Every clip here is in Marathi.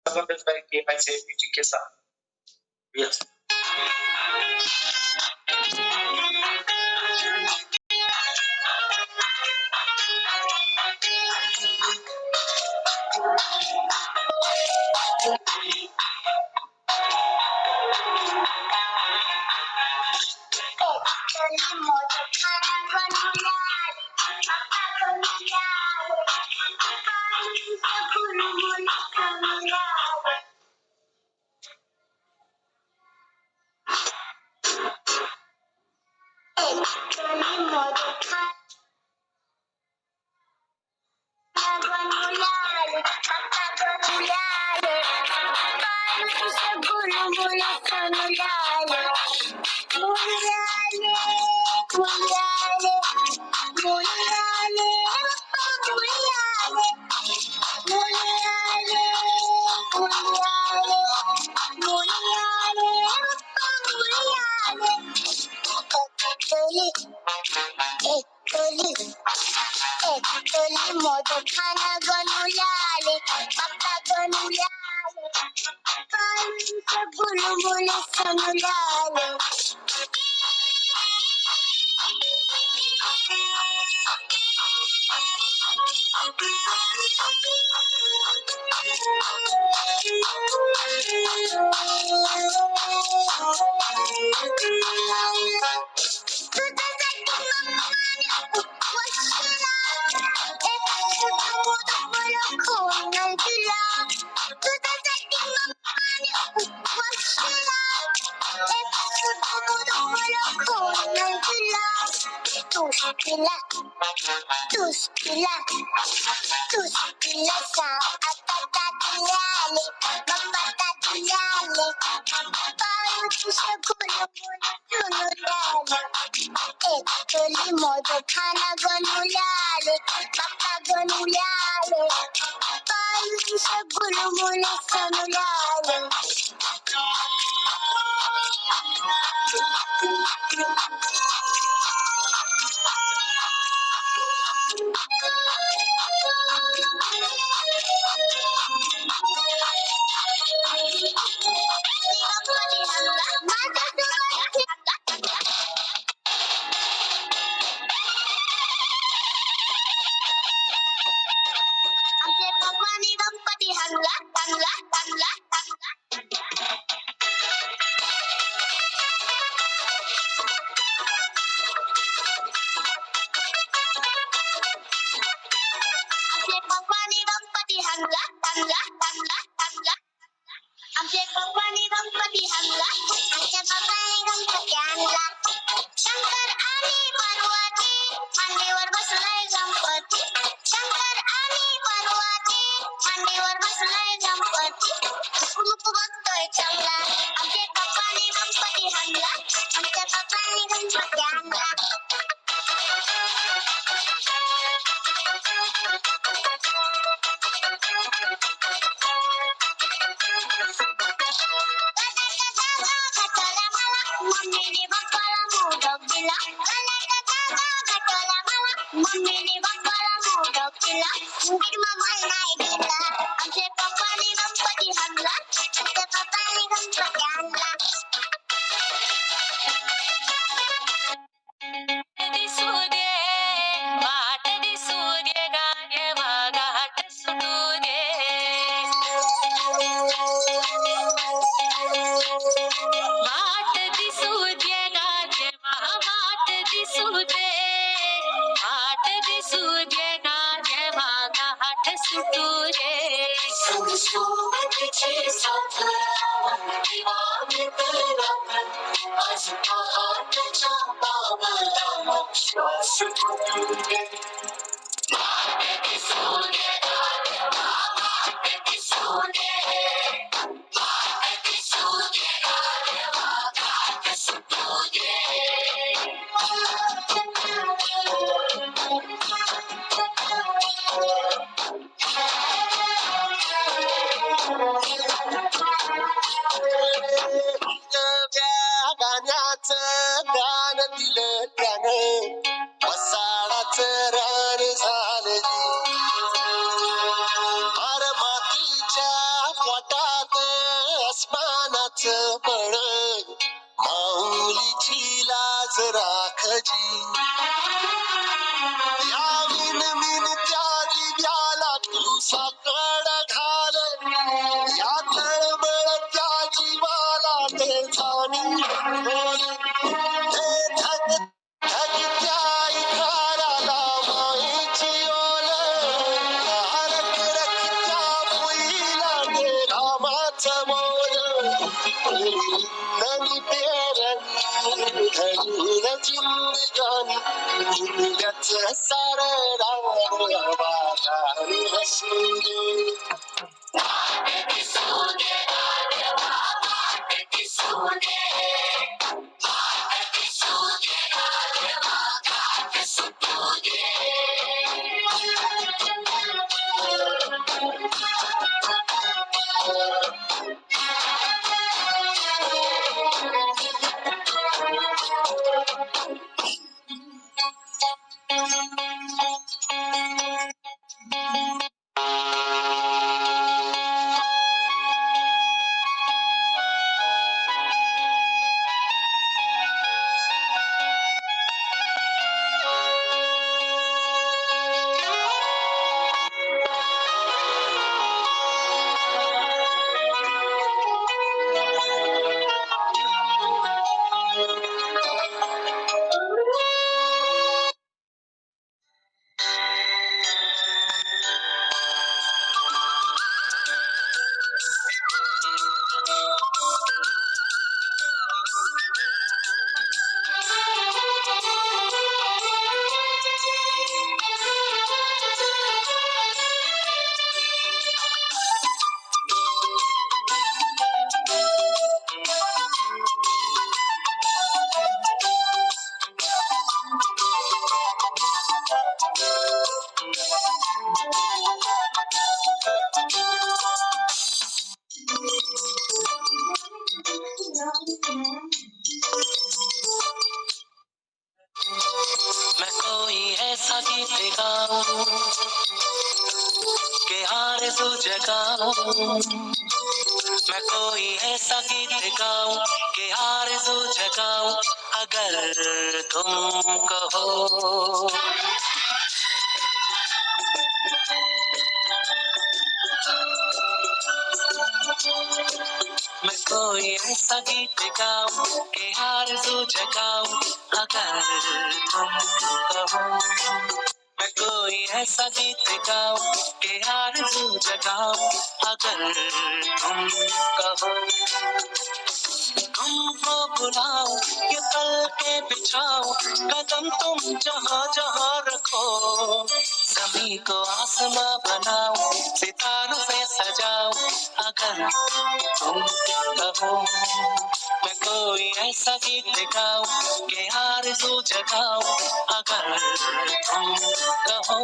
Sometimes I say music के साथ. Yes. खाना गनुलाले पप्पा गनुलाले पानी से बुलबुल सनुलाले खाना गनुलाले पप्पा गनुलाले पानी से बुलबुल सनुलाले आमचे पप्पानी गणपती आणला आमच्या पप्पानी गणपती आणला शंकर आणि पार्वती मांडीवर बसलाय गणपती शंकर आणि पार्वती मांडीवर बसलाय गणपती कुलूप बघतोय चांगला आमचे पप्पानी गणपती आणला आमच्या पप्पानी गणपती आणला मम्मीने बाप्पाला मोदक दिला मम्मीने बाप्पाला मोदक दिला मामा नाही दिला आमचे पप्पाने गणपती आणला आमच्या पप्पाने गणपती आणला दिसू दे वाट दिसू दे गाणे वाघाट सुटू दे वाट दिसू दे गाणे वाट दिसू दे वाट दिसू दे गाणे वाघाट सुटू दे सोबतीची साथ आज पहाटच्या बाबाला श्वास फुटू दे वाट दिसू दे गाणे वाघाट दिसू दे वाट दिसू दे गाणे वाघाट सुटू दे गाण्याचं गाणं दिलं त्यानं वसाडाचं रान झालं जी. अरे मातीच्या पोटात जाते अस्मानाचं बळ माऊलीची लाज राखजी या विनविनत्या दिव्याला तू साकड घाल या तळमळत्या जीवाला ते जाणी बोल हे धगत्या इकाराला माईची ओल रखरखत्या भुईला ते रामाचं मोल नवी पेरणी धरून जिंदगानी दुर्गाचं सार रावणारी हसू दे मैं कोई ऐसा गीत गाऊं कि आरज़ू जगाऊं मैं कोई ऐसा गीत गाऊं कि आरज़ू जगाऊं अगर तुम कहो मैं कोई ऐसा गीत गाऊं कि आरज़ू जगाऊं अगर तुम कहो मैं कोई ऐसा गीत गाऊं कि आरज़ू जगाऊं अगर तुम कहो तुमको बुलाऊं ये पल के बिछाऊं कदम तुम जहाँ जहाँ रखो ज़मीं को आसमां बनाऊं सितारों से सजाऊं अगर तुम कहो मैं कोई ऐसा गीत गाऊं कि आरज़ू जगाऊं अगर तुम कहो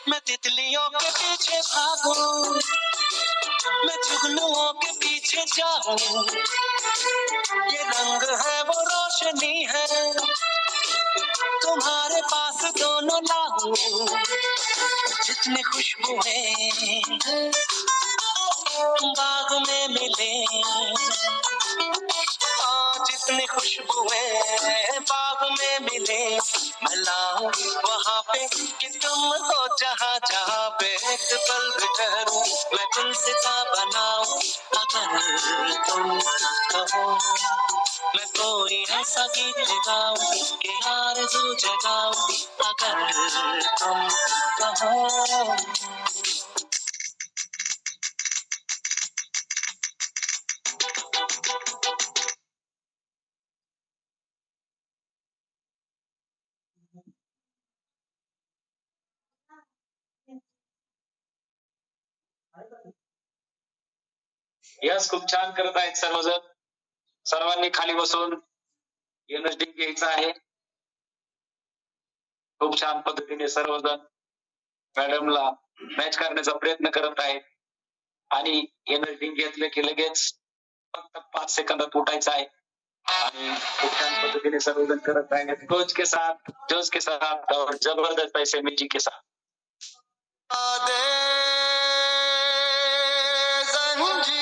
मैं तितलियों के पीछे भागूं मैं जुगनुओं के पीछे जाऊं ये रंग है वो रोशनी है तुम्हारे पास दोनों लाऊं जितनी खुशबुएं बाग में मिले जितनी खुशबुएं बाग में मिले मैं लाऊं वहाँ पे कि तुमको जहाँ जहाँ पे एक पल ठहरूं मैं गुलसिता बनाऊं अगर तुम कहो मैं कोई ऐसा गीत गाऊं कि आरज़ू जगाऊं अगर तुम कहो यस, खूप छान करत आहेत सर्वजण. सर्वांनी खाली बसून एनर्जी घ्यायचं आहे. खूप छान पद्धतीने सर्वजण मॅडमला मॅच करण्याचा प्रयत्न करत आहेत आणि एनर्जी घेतलं की लगेच फक्त 5 सेकंदात उठायचं आहे आणि खूप छान पद्धतीने सर्वजण करत आहेत. जोश के साथ और जबरदस्त ऐसे म्यूजिक के साथ. दे जंजीरें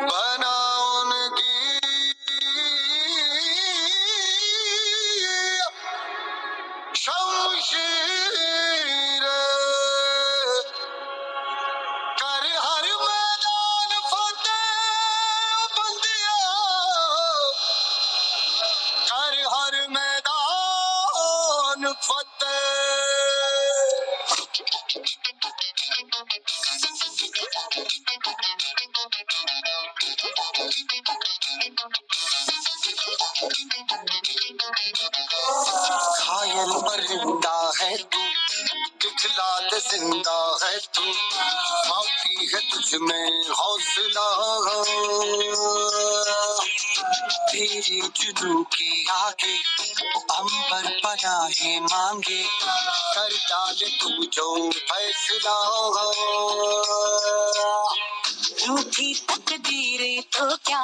बना उनकी शमशीरें कर हर मैदान फतेह बंदिया कर हर मैदान फतेह. घायल परिंदा है तू, दिखला दे जिंदा है तू, बाकी है तुझ में हौसला. तेरे जुनू के आगे अंबर पनाहे मांगे, कर डाले तू जो फैसला. रूठी तकदीरें तो क्या,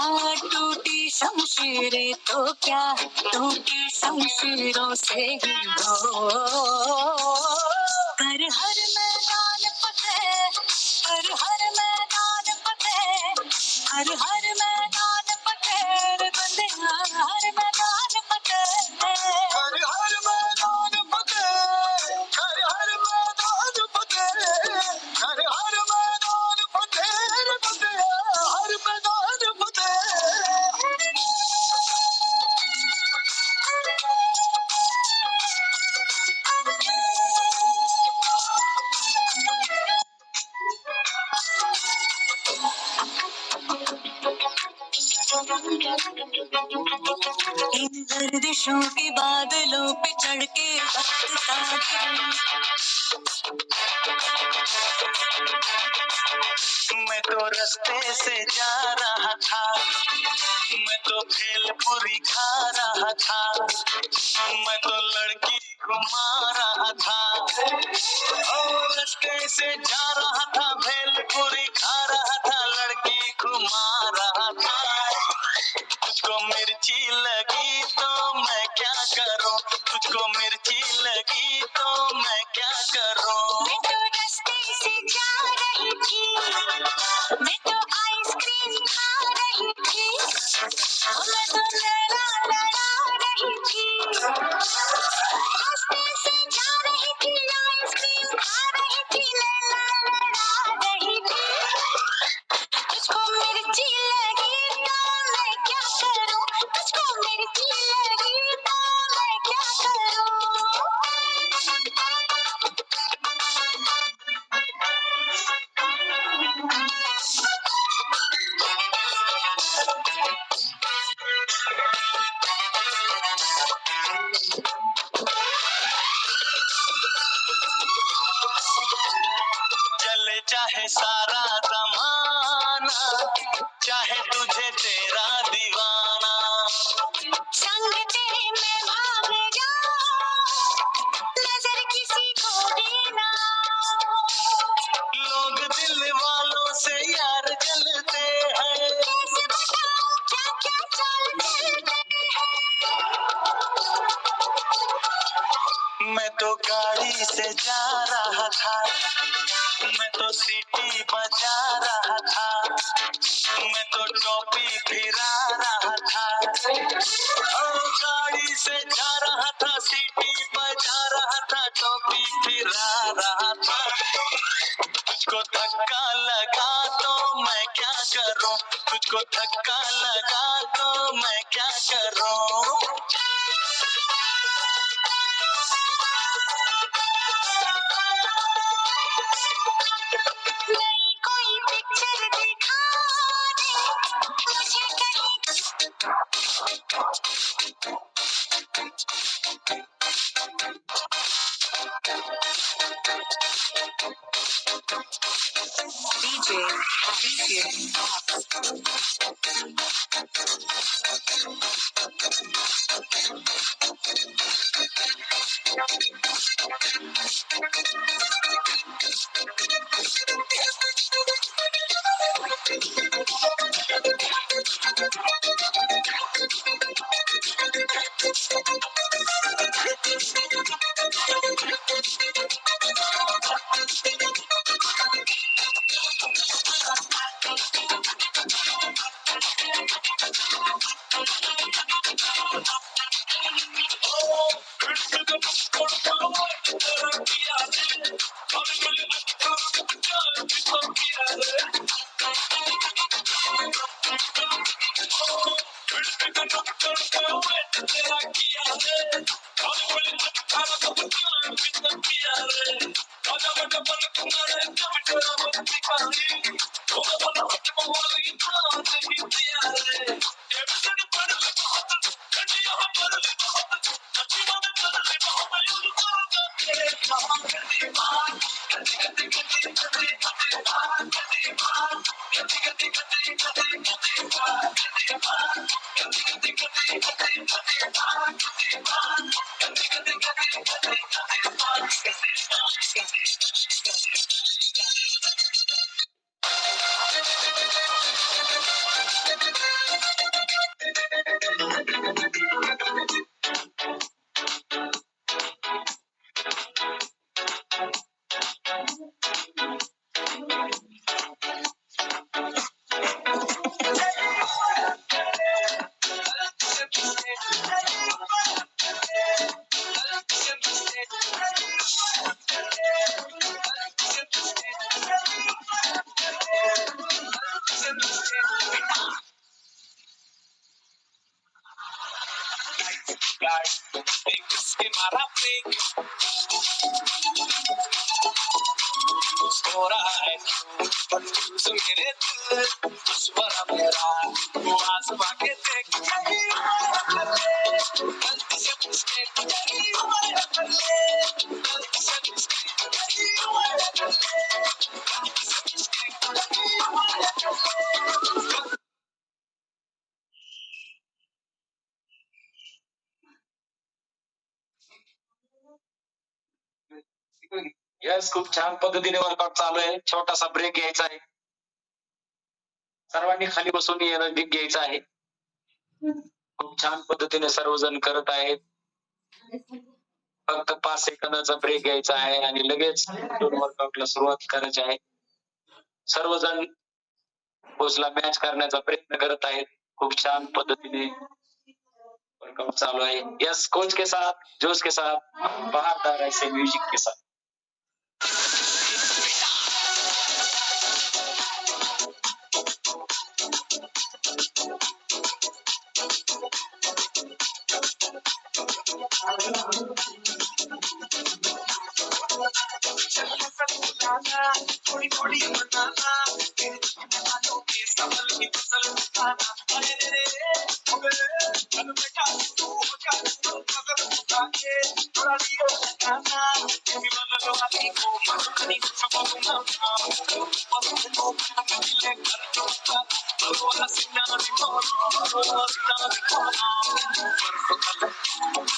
टूटी शमशीरें तो क्या, टूटी शमशीरों से ही हो. कर हर मैदान फतेह, कर हर मैदान फतेह, हर हर मैदान फतेह रे बंदे, हर मैदान फतेह. कर हर मैदान फतेह, कर हर मैदान फतेह, कर हर मैदान फतेह रे बंदे, हर मैदान फतेह. इन गर्दिशों के बादलों पे चढ़ के वक्त का गिरूं. मैं तो रास्ते से जा रहा था, मैं तो भेलपुरी खा रहा था, मैं तो लड़की घुमा रहा था. रास्ते से जा रहा था, भेलपुरी खा रहा था, लड़की घुमा रहा था. तुझको मिर्ची लगी तो मैं क्या करूं, तुझको मिर्ची लगी तो मैं क्या करूं. मैं तो रास्ते से जा रही थी, मैं तो आइसक्रीम खा रही थी, मैं तो लड़ा रही थी. रास्ते से जा रही थी, आइसक्रीम खा रही थी, लड़ा रही थी. तुझको मिर्ची लगी तो मैं क्या करूं, तुझको मिर्ची लगी तो मैं क्या करूं. चले चाहे सारा जमाना, चाहे तुझे तेरा दीवाना, संग तेरे मैं भाग जाऊं, नजर किसी को देना. लोग दिल वालों से यार जलते हैं, कैसे बताऊं क्या क्या चाल चलते हैं. मैं तो गाड़ी से जा रहा था, मैं तो सीटी बजा रहा था, मैं तो टोपी फिरा रहा था. गाड़ी से जा रहा था, सीटी बजा रहा था, टोपी फिरा रहा था. तुझको धक्का लगा तो मैं क्या करूं, तुझको धक्का लगा तो मैं क्या करूं. नई कोई पिक्चर दिखा दे मुझे कहीं. यस, खूप छान पद्धतीने वर्कआउट चालू आहे. छोटासा ब्रेक घ्यायचा आहे. सर्वांनी खाली बसून एनर्जी घ्यायचा आहे. खूप छान पद्धतीने सर्वजण करत आहेत. फक्त 5 सेकंदाचा ब्रेक घ्यायचा आहे आणि लगेच वर्कआउटला सुरुवात करायची आहे. सर्वजण कोचला मॅच करण्याचा प्रयत्न करत आहेत. खूप छान पद्धतीने वर्कआउट चालू आहे. यस, कोच के साथ, जोश के साथ, बहारदार ऐसे म्यूजिक के साथ. थोड़ी थोड़ी बनाना तेरे बालों के संभल की फसल उठाना अरे रे मन में का तू हो जा तो मगर उठा के थोड़ा दियो खाना तेरी बदलो हाथी को मनी सब ना बस तो मिले कर जो तो हसीना दिखाना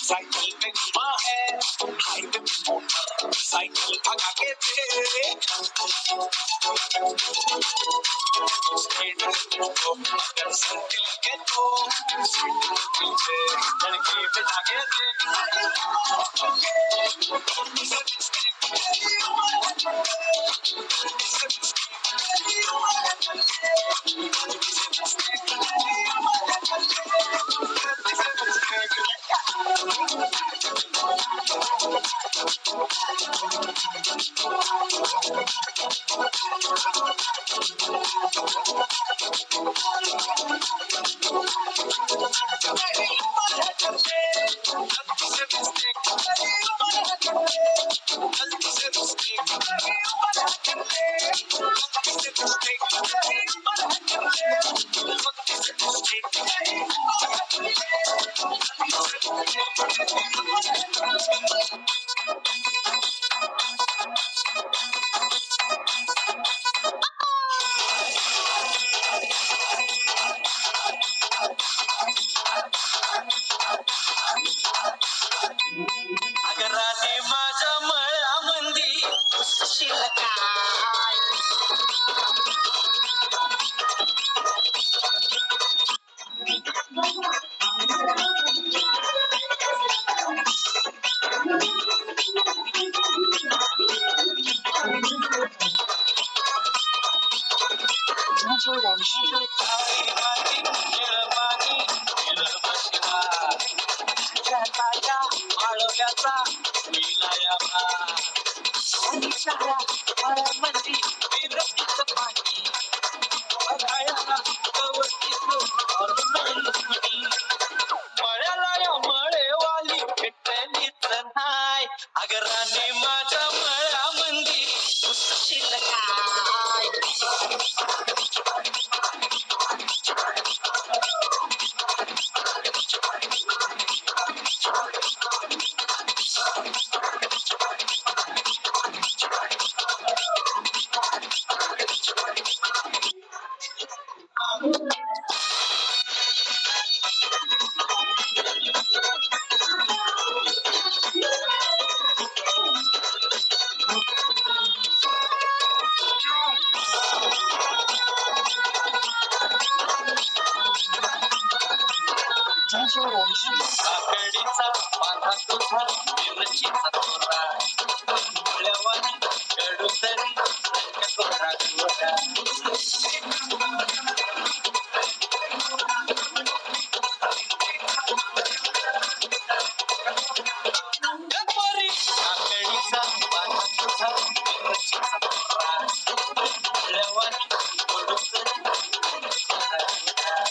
साइकिल पे घुमा है हाईवे पे मोटर साइकिल भगा के तेरे अगर साइकिल के तो लड़के बिठा के छाया मंदी विरतीचं पाणी बघायला गवतीचं मळ्याला या मळेवाली भेटलीच नाय अगं राणी माझ्या मळ्यामंदी उतरशील काय काकडीचा पाला तुझा मिरचीचा तोरा डोळ्यावानी कडू तरी कोरा कोरा गप्परी काकडीचा पाला तुझा मिरचीचा तोरा डोळ्यावानी कडू तरी कोरा कोरा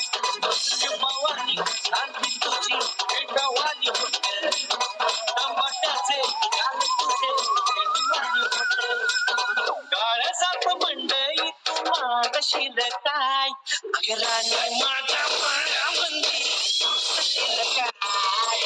शिवावानी शांती तुझी पेटवानी होते टमाट्याचे गाल तुझे पेटवानी होते काळ्यासात मंडई तू मागशील काय अगराने माझ्या पायामंदी बसशील काय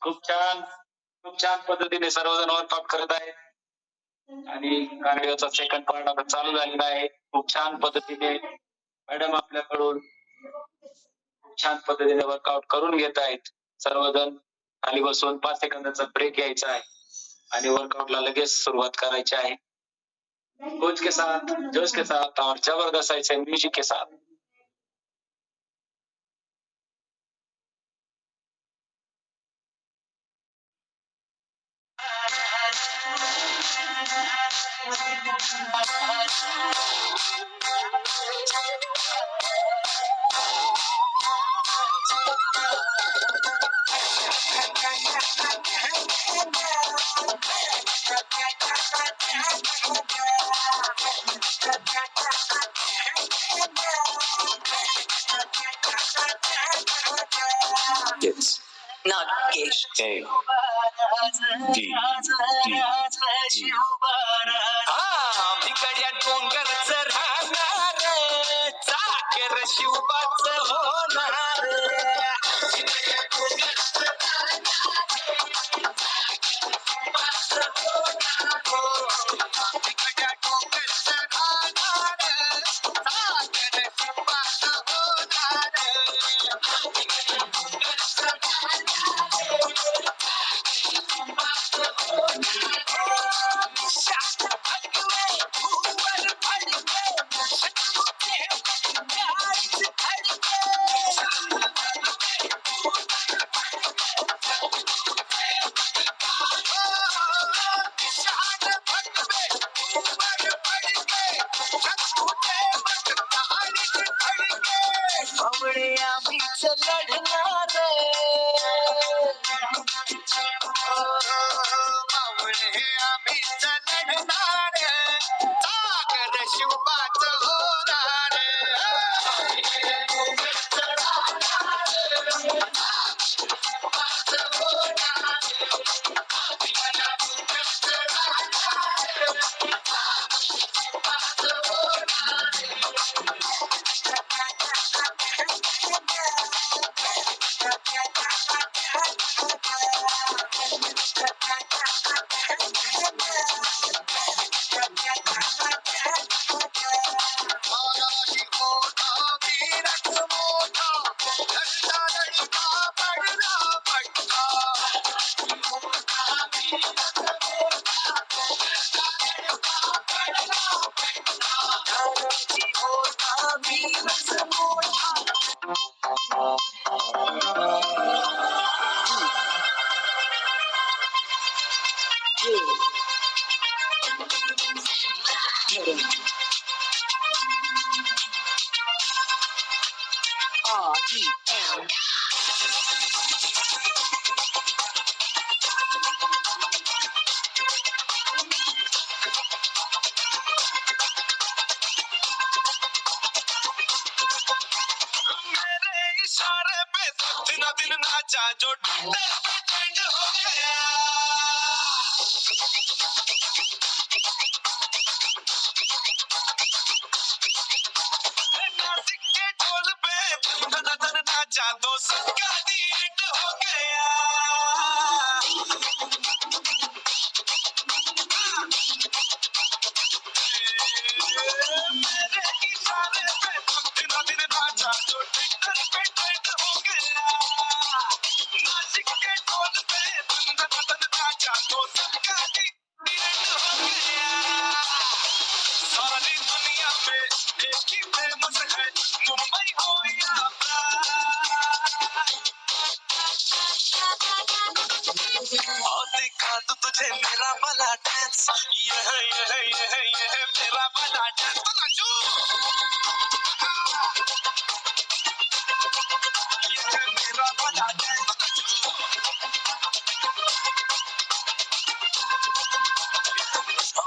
खूप छान पद्धतीने सर्वजण वर्कआउट करत आहेत आणि कार्डिओचा सेकंड पार्ट आता चालू झालेला आहे. खूप छान पद्धतीने मॅडम आपल्याकडून खूप छान पद्धतीने वर्कआउट करून घेत आहेत. सर्वजण खाली बसून 5 सेकंदाचा ब्रेक घ्यायचा आहे आणि वर्कआउटला लगेच सुरुवात करायची आहे. कोच के साथ, जोश के साथ और जबरदस्त ऐसे म्यूजिक के साथ. It's Nagesh. A D D D. भिकड्या डोंगरच राहणार चाकर शिवबाच होणार भिकड्या डोंगरच राहणार चाकर शिवबाच होणार बावळे आम्हीच लढणार बावळे आम्हीच लढणार सागर शिवबाच होणार मानाशी मोठा वीरच मोठा लढला लढला पडला पडला मानाशी मोठा वीरच मोठा मेरे इशारे पे दिन दिन नाचा जो ट्रेंड हो गया नासिक के ढोल पे धन धन नाचा तो सबका दी एंड हो गया मेरे इशारे पे दिन दिन नाचा जो ट्रेंड हो गया नासिक के ढोल पे धन धन नाचा तो सबका दी एंड हो गया सारी दुनिया में एक ही फेमस है मुंबई हो या और दिखा तो तुझे मेरा वाला डांस यह मेरा वाला डांस तो नाचो यह मेरा वाला डांस तो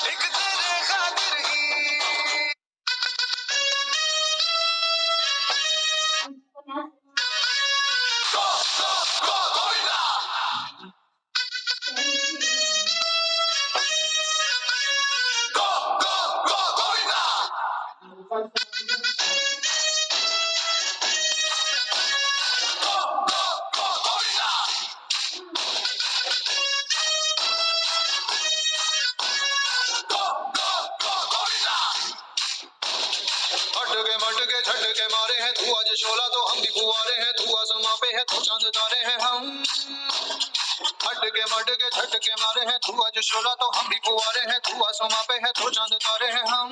एक तेरे खातिर ही मटके झटके मारे हैं धुआं जो शोला तो हम भी फुवारे हैं धुआं समा पे है तो चांद तारे हैं हम मटके झटके मारे हैं धुआं जो शोला तो हम भी फुवारे हैं धुआं समा पे है तो चांद तारे हैं हम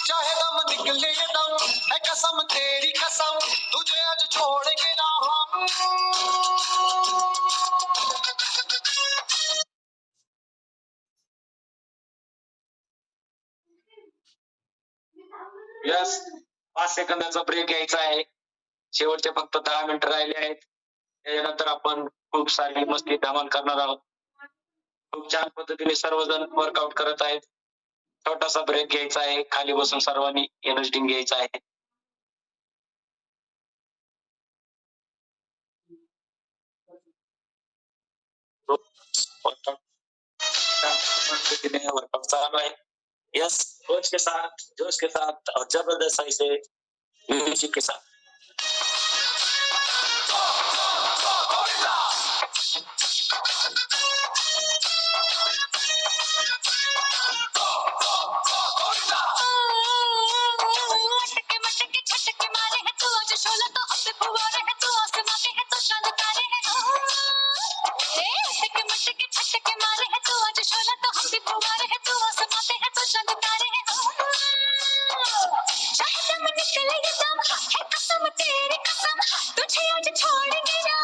चाहे दम निकले ये दम है कसम तेरी कसम तुझे आज छोड़ेंगे ना हम बिंदास 5 सेकंदाचा ब्रेक घ्यायचा आहे. शेवटचे फक्त 10 मिनिटं राहिले आहेत. त्याच्यानंतर आपण खूप सारी मस्ती धमाल करणार आहोत. खूप छान पद्धतीने सर्वजण वर्कआउट करत आहेत. छोटासा ब्रेक घ्यायचा आहे. खाली बसून सर्वांनी एनर्जी ड्रिंक घ्यायचा आहे. वर्कआउट पद्धतीने वर्कआउट चालू आहे. यस, जोश के साथ और जबरदस्त ऐसे म्यूजिक के साथ. अटके मटके छटके मारे हैं तू आज शोला तो हम पे फुवारे हैं तू आसमां पे है तो चांद तारे हैं अटके मटके छटके मारे हैं तू आज शोला तो हम पे फुवारे हैं तू आसमां पे है तो चांद तारे हैं चाहे दम निकले ये दम है कसम तेरी कसम तुझे आज छोड़ेंगे ना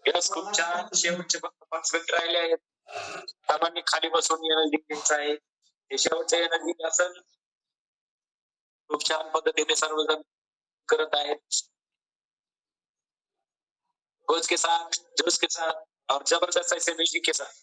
यस, खूप छान. शेवटचे फक्त 5 मिनिट राहिले आहेत. सर्वांनी खाली बसून एनर्जी घ्यायचं आहे. हे शेवटचे एनर्जी असेल. खूप छान पद्धतीने सर्वजण करत आहेत. जोश के साथ और जबरदस्त ऐसे म्यूजिक के साथ.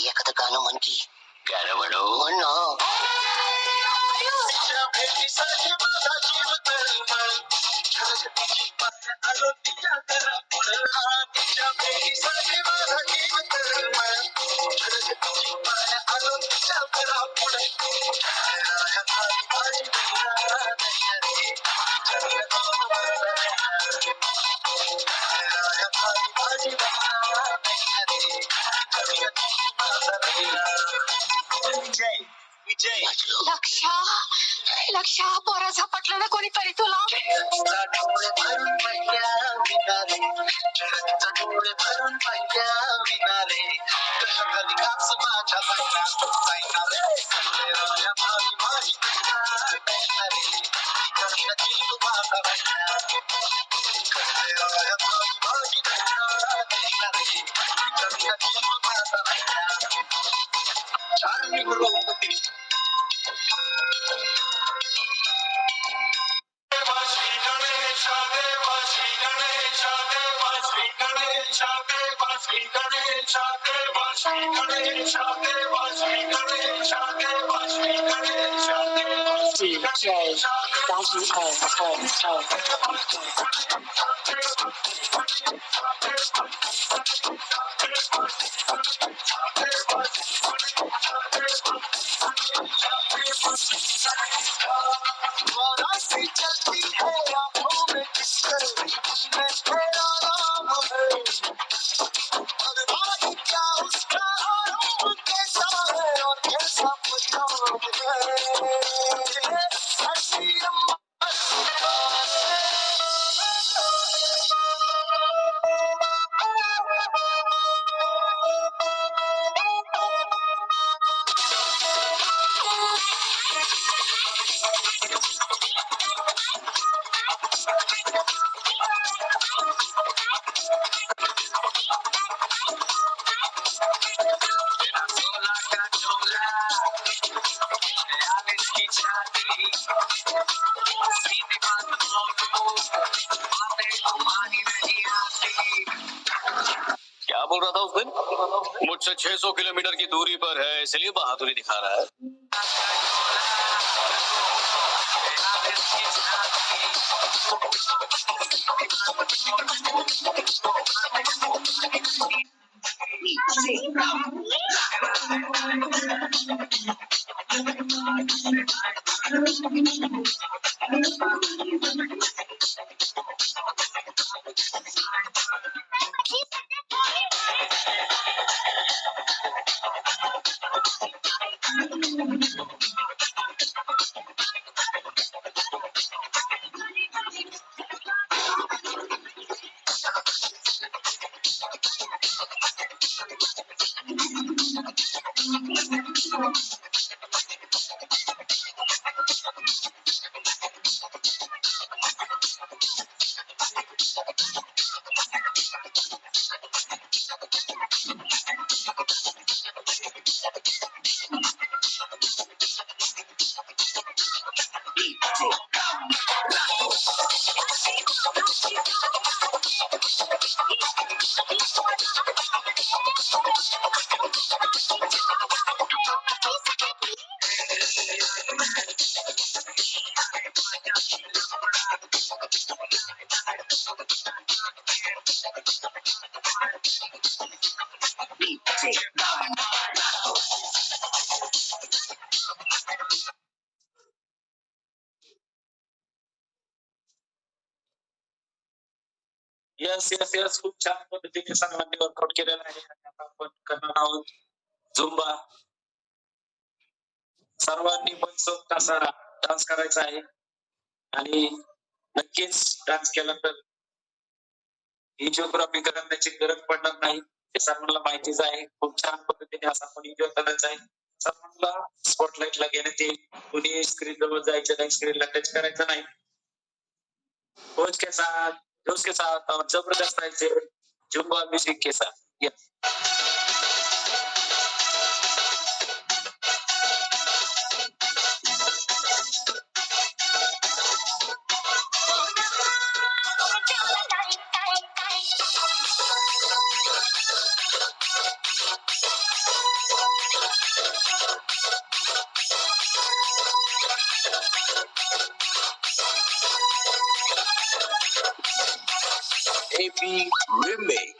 एखादं गाणं म्हण की गाणं म्हणू म्हण ना विजय विजय लक्षा लक्षा पोरा झपटलं ना कोणीतरी तुला डोळे भरून पहिल्या विनारे डोळे भरून पहिल्या विनारे कधी कास माझ्या जायना जायना रे राया भावी माझी रे कधी जीव माझा राया राया भावी माझी रे कधी जीव माझा राया चारणी गुरुपती श्री गणेश देव श्री गणेश देव श्री गणेश देव श्री गणेश देव श्री गणेश देव श्री गणेश देव श्री गणेश देव श्री गणेश सी चलती है आंखों में किसके मैं तेरा नाम है और भाई क्या उसका रूप कैसा है और कैसा परिणाम है हसी सोला का चोला आलिस की छाती सीधी बात बोलो बातें तुम्हारी नहीं आती क्या बोल रहा था उस दिन? मुझसे 600 किलोमीटर की दूरी पर है इसलिए बहादुरी दिखा रहा है। आलिस की छाती यस यस यस खूप छान पद्धतीने सर्वांनी वर्कआउट केलेलं आहे आता आपण करणार आहोत झुंबा. सर्वांनी मनसोक्त असा डान्स करायचा आहे आणि नक्कीच डान्स केला तर एन्जिओग्राफी करण्याची गरज पडणार नाही हे सर्वांना माहितीच आहे. खूप छान पद्धतीने असा आपण एन्जॉय करायचा आहे. सर्वांना स्पॉटलाइटला घेण्यात येईल. कोणी स्क्रीन जवळ जायचं नाही, स्क्रीनला टच करायचं नाही. कोच के साथ जोश के साथ और जबरदस्त ऐसे जुम्बा म्यूजिक के साथ यस AP Remix.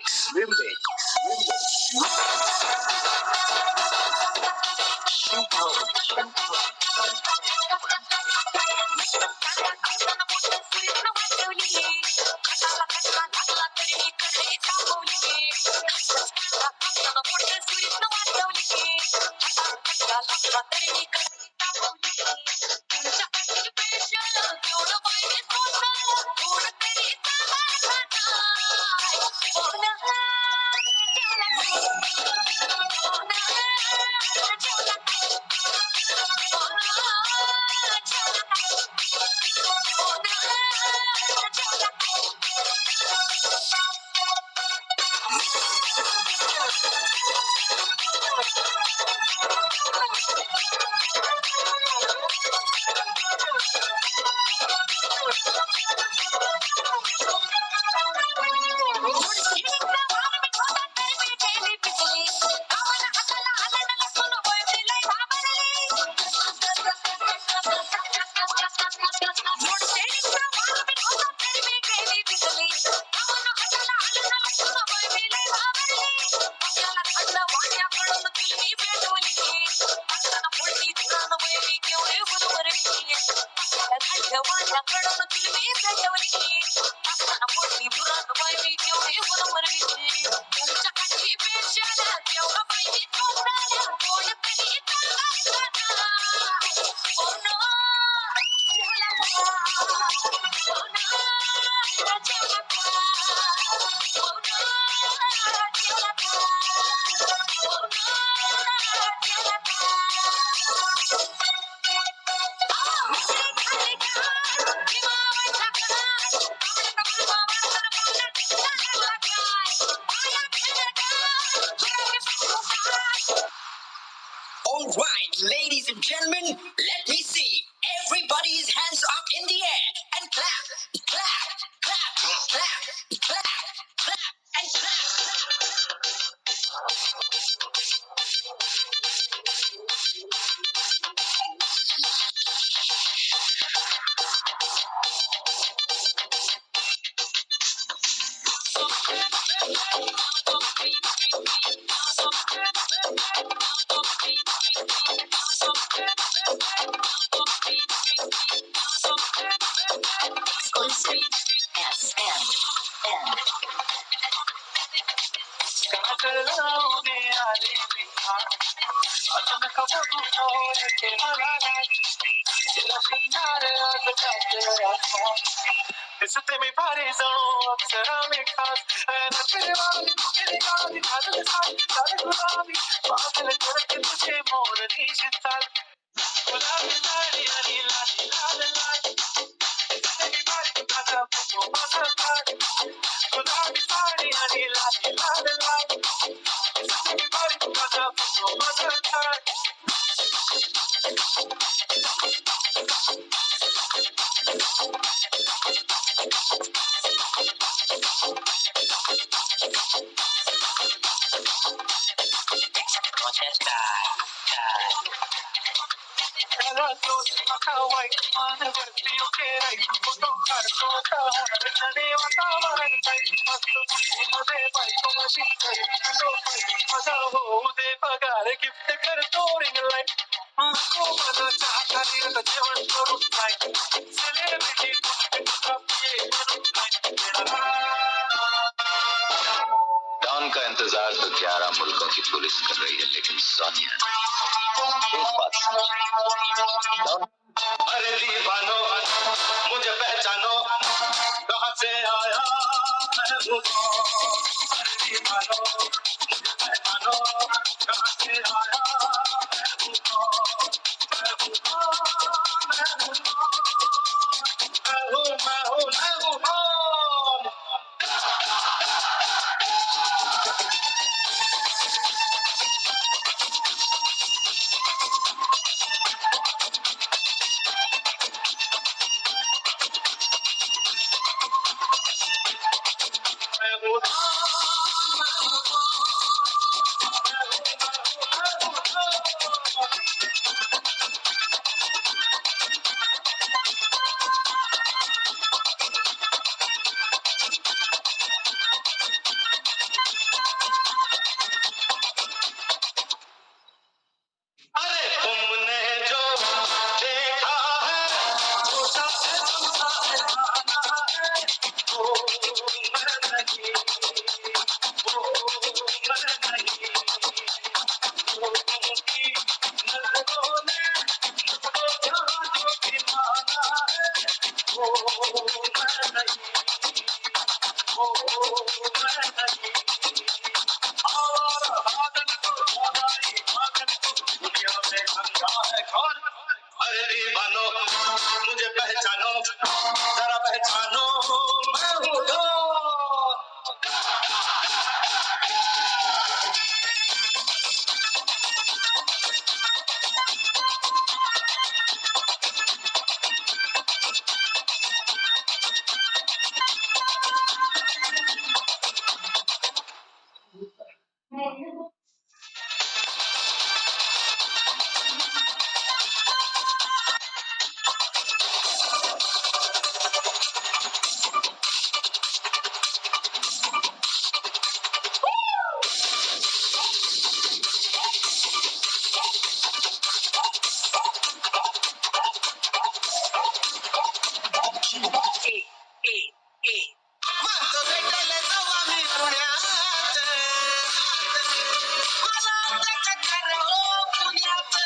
झाले मी अजून कबूल होते मला तिला शिंगार आज टाकलं दिसते मी भारी जणू अक्षरा मी खास गुलाबी बादल करते तुझे मोर निशित चाल गुलाबी साडी आणि लाली लाल लाल दिसते मी भारी तुझा फोटो माझा काढ गुलाबी साडी आणि लाली लाल लाल दिसते मी भारी तुझा फोटो माझा काढ मानवरती ओके राईट फोटो काढतो मध्ये बायको माझी माझा होऊ दे पगार गिफ्ट करतो रिंग लाईट मनाच्या हाताने जेवण करून जाय सेलिब्रिटी डॉन का इंतजार तो 11 मुल्कों की पुलिस कर रही है, लेकिन सोनिया एक बात डॉन अरे दीवानो मुझे पहचानो कहाँ से आया मैं हूँ अरे दीवानो मुझे पहचानो कहाँ से आया मैं हूँ अरे तुमने जो देखा है वो सब वो मैं नहीं वो मैं नहीं वो तुमकी नजरों ने मुझको जहाँ जो दीवाना है वो मैं नहीं वो मैं नहीं आवारा भागन को हमारी भागन को दुनिया में अंधा है कौन अरे दीवानो मुझे पहचानो जरा पहचानो मैं हूँ कौन म्हणतो भेटायला जाऊ आम्ही पुण्यात मला आवडायचं खरं हो पुण्यात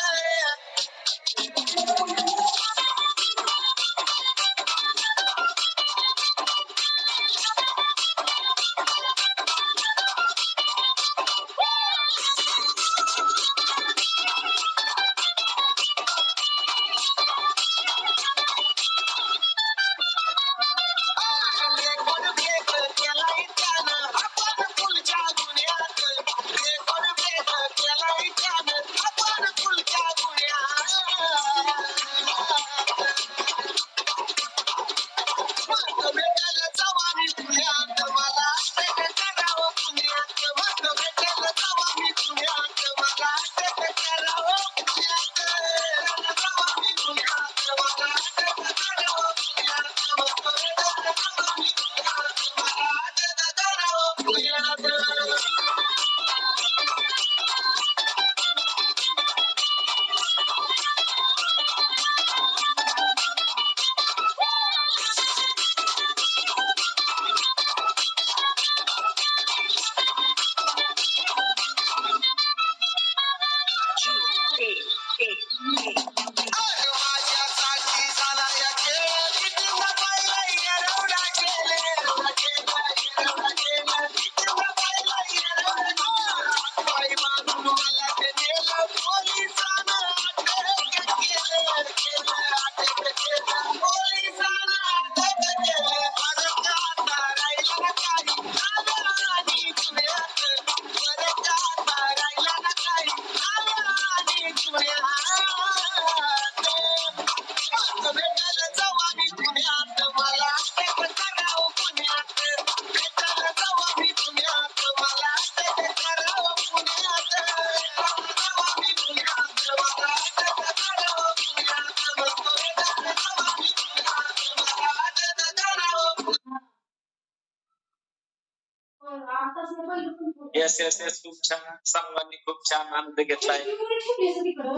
येस येस येस, खूप छान. सर्वांनी खूप छान आनंद घेतलाय.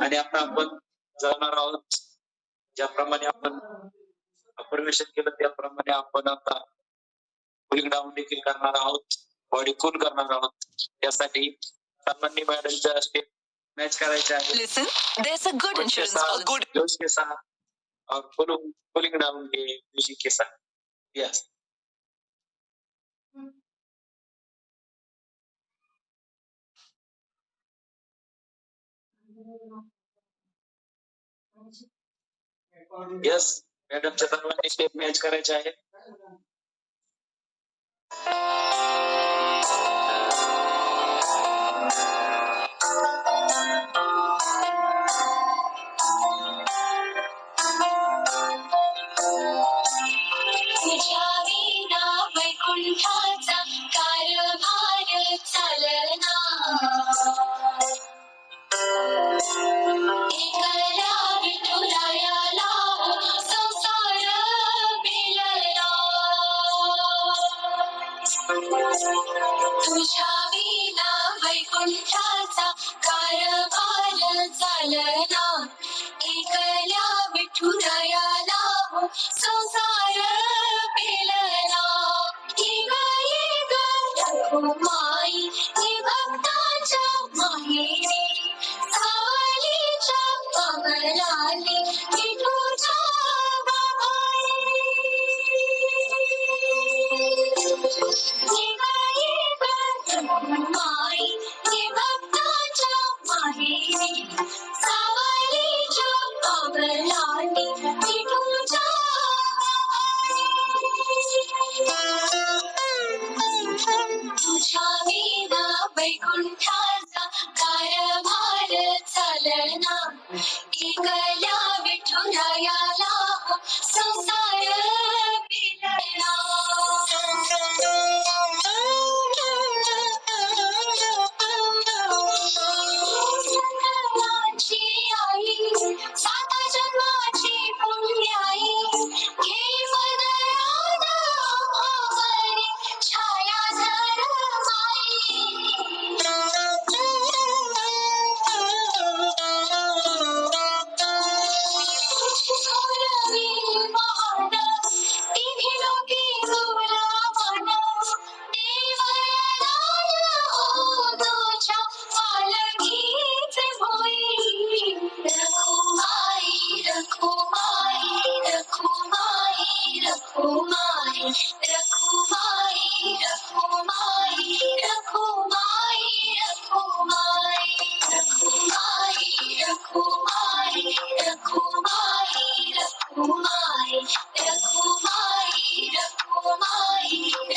आणि आता आपण जाणार आहोत. ज्याप्रमाणे आपण अफर्मेशन केलं त्याप्रमाणे आपण आता कूलिंग डाऊन देखील करणार आहोत. बॉडी कूल करणार आहोत. त्यासाठी सर्वांनी मॅडमच्या स्टेप मॅच करायचे आहे. Listen, there's a good insurance policy. जोश के साथ और कूलिंग डाउन के म्यूजिक के साथ. यस. यस, मॅडमच्या सर्वांनी स्टेप मॅच करायचे आहे. तुझ्या विना वैकुंठाचा कारभार चालना, एकला विठुरायाला संसार पेलला. तुझ्या विना वैकुंठाचा कारभार चालना, एकल्या विठुरायाला संसार पेलला. येग रखुमाई हे भक्ताच्या माहेरी, सावलीच्या कमलाली विठूच्या गाभारी. येग रखुमाई हे भक्ताच्या माहेरी, सावलीच्या कमलाली विठूच्या तुझ्या विना वैकुंठाचा कारभार चालना, एकल्या विठुरायाला संसार पेलला. सकळांची आई, सात जन्माची पुण्याई, घे पदरात आम्हावरी छाया धर माई. थोरवी मान, तिन्ही लोकी तुला मान, देवरान हो तुझ्या पालखीचे भोई. रखुमाई रखुमाई रखुमाई रखुमाई रखुमाई रखुमाई रखुमाई रखुमाई रखुमाई रखुमाई रखुमाई रखुमाई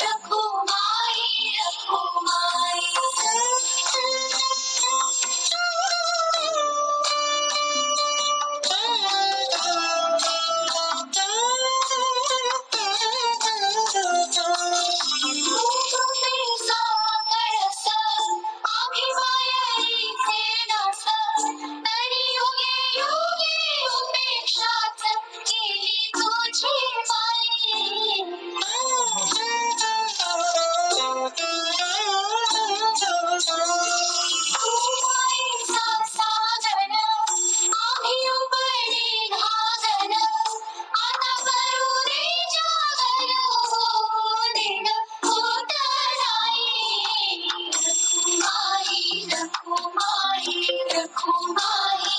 रखुमाई रखुमाई रखुमाई सागर आम्ही उपरी घागर, आता करू दे जागर, होऊ दे न होत नाही. Rakhumai Rakhumai Rakhumai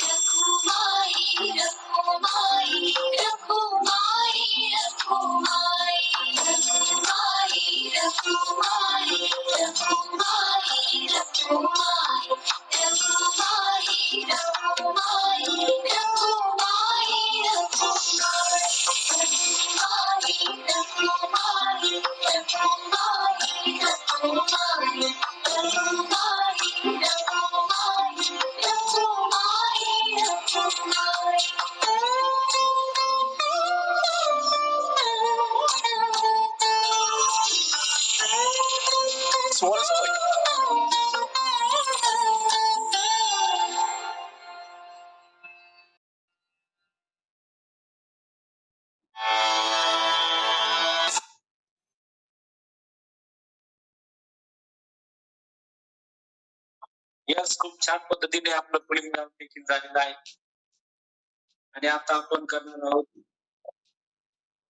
Rakhumai Rakhumai Rakhumai Rakhumai Rakhumai Rakhumai Rakhumai Rakhumai Rakhumai Rakhumai Rakhumai Rakhumai Swan is like yes, खूप छान पद्धतीने आपलं पुढील काम देखील झालेलं आहे आणि आता आपण करणार आहोत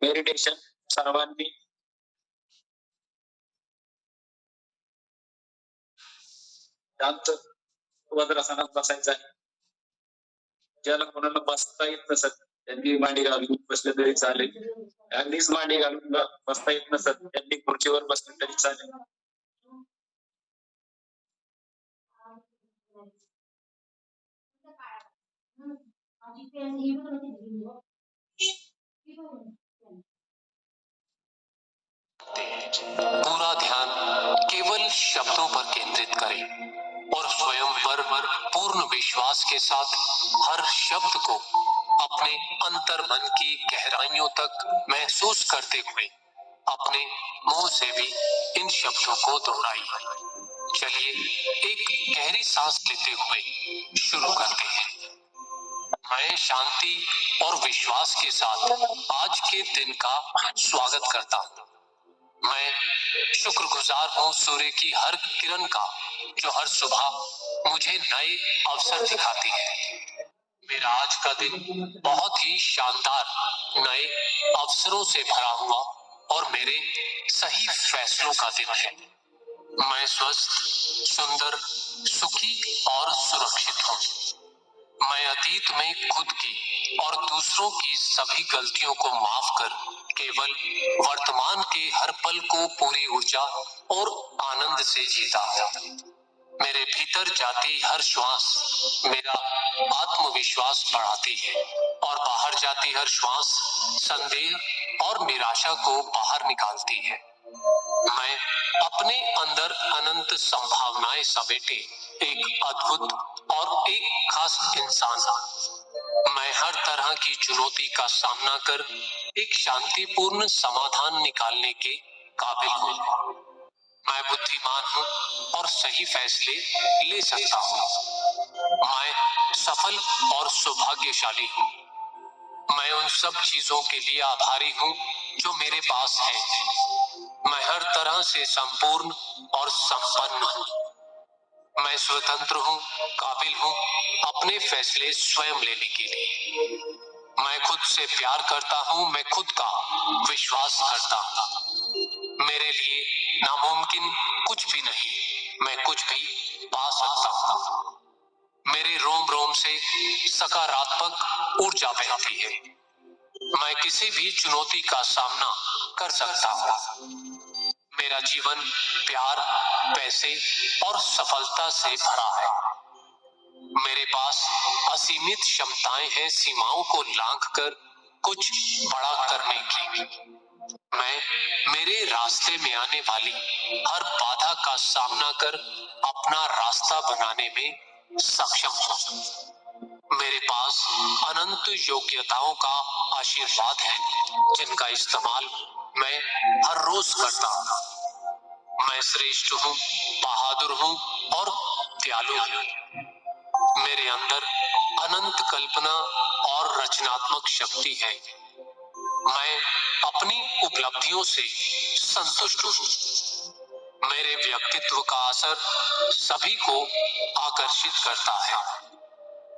मेडिटेशन. सर्वांनी शांत वज्रासनात बसायचं आहे. ज्याला कोणाला बसता येत नसत त्यांनी मांडी घालून बसले तरी चालेल. अगदीच मांडी घालून बसता येत नसत त्यांनी खुर्चीवर बसले तरी चालेल. पूरा ध्यान केवल शब्दों पर केंद्रित करें और स्वयं पर पूर्ण विश्वास के साथ हर शब्द को अपने अंतर मन की गहराइयों तक महसूस करते हुए अपने मुंह से भी इन शब्दों को दोहराइए। चलिए एक गहरी सांस लेते हुए शुरू करते हैं। मैं शांति और विश्वास के साथ आज के दिन का स्वागत करता हूँ। मैं शुक्रगुजार हूँ सूर्य की हर किरण का जो हर सुबह मुझे नए अवसर दिखाती है। मेरा आज का दिन बहुत ही शानदार नए अवसरों से भरा हुआ और मेरे सही फैसलों का दिन है। मैं स्वस्थ, सुंदर, सुखी और सुरक्षित हूँ। मैं अतीत में खुद की और दूसरों की सभी गलतियों को माफ कर केवल वर्तमान के हर पल को पूरी ऊर्जा और आनंद से जीता हूँ। मेरे भीतर जाती हर श्वास मेरा आत्मविश्वास बढ़ाती है और बाहर जाती हर श्वास संदेह और निराशा को बाहर निकालती है। मैं अपने अंदर अनंत संभावनाएं समेटे एक अद्भुत और एक खास इंसान हूं। मैं हर तरह की चुनौती का सामना कर एक शांतिपूर्ण समाधान निकालने के काबिल हूँ। मैं बुद्धिमान हूँ और सही फैसले ले सकता हूँ। मैं सफल और सौभाग्यशाली हूँ। मैं उन सब चीजों के लिए आभारी हूँ जो मेरे पास है। मैं हर तरह से संपूर्ण और संपन्न हूँ। मैं स्वतंत्र हूँ, काबिल हूँ अपने फैसले स्वयं लेने के लिए। मैं खुद से प्यार करता हूँ, मैं खुद का विश्वास करता हूँ। मेरे लिए नामुमकिन कुछ भी नहीं, मैं कुछ भी पा सकता हूँ। मेरे रोम रोम से सकारात्मक ऊर्जा बहती है। मैं किसी भी चुनौती का सामना कर सकता हूँ। मेरा जीवन प्यार, पैसे और सफलता से भरा है। मेरे पास असीमित क्षमताएं हैं सीमाओं को लांघकर कुछ बड़ा करने की। मैं मेरे रास्ते में आने वाली हर बाधा का सामना कर अपना रास्ता बनाने में सक्षम हूँ। मेरे पास अनंत योग्यताओं का आशीर्वाद है जिनका इस्तेमाल मैं हर रोज करता हूँ। मैं श्रेष्ठ हूँ, बहादुर हूँ और दयालु हूँ। मेरे अंदर अनंत कल्पना और रचनात्मक शक्ति है। मैं अपनी उपलब्धियों से संतुष्ट हूँ। मेरे व्यक्तित्व का असर सभी को आकर्षित करता है।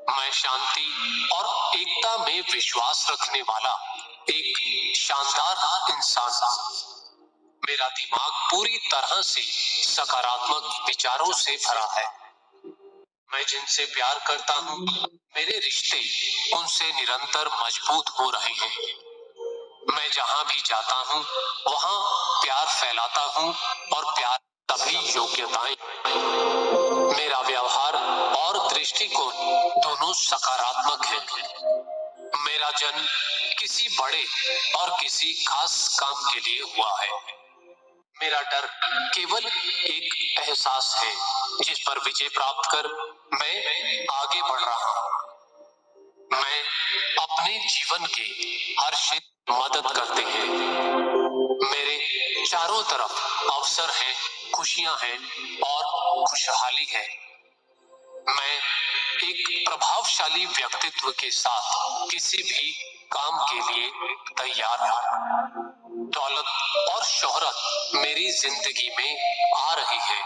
मैं शांति और एकता में विश्वास रखने वाला एक शानदार इंसान हूँ। मेरा दिमाग पूरी तरह से सकारात्मक विचारों से भरा है। मैं जिनसे प्यार करता हूँ, मेरे रिश्ते उनसे निरंतर मजबूत हो रहे हैं। मैं जहाँ भी जाता हूँ, वहाँ प्यार फैलाता हूँ और प्यार तभी योग्यताएं। मेरा व्यवहार और दृष्टिकोण दोनों सकारात्मक है। मेरा जन्म किसी बड़े और किसी खास काम के लिए हुआ है। मेरा डर केवल एक एहसास है जिस पर विजय प्राप्त कर मैं आगे बढ़ रहा हूँ। मैं अपने जीवन के हर क्षेत्र में मदद करते हैं। मेरे चारों तरफ अवसर है, खुशियां हैं और खुशहाली है। मैं एक प्रभावशाली व्यक्तित्व के साथ किसी भी काम के लिए तैयार हूँ। दौलत और शोहरत मेरी जिंदगी में आ रही है।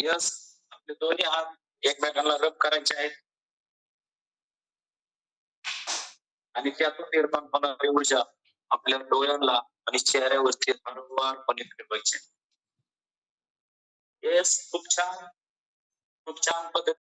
यस, आपले दोन्ही हात एकमेकांना रब करायचे आहेत आणि त्यातून निर्माण होणारी ऊर्जा आपल्या डोळ्यांना आणि चेहऱ्यावरती हळूवारपणे फिरवायची. येस, खूप छान पद्धती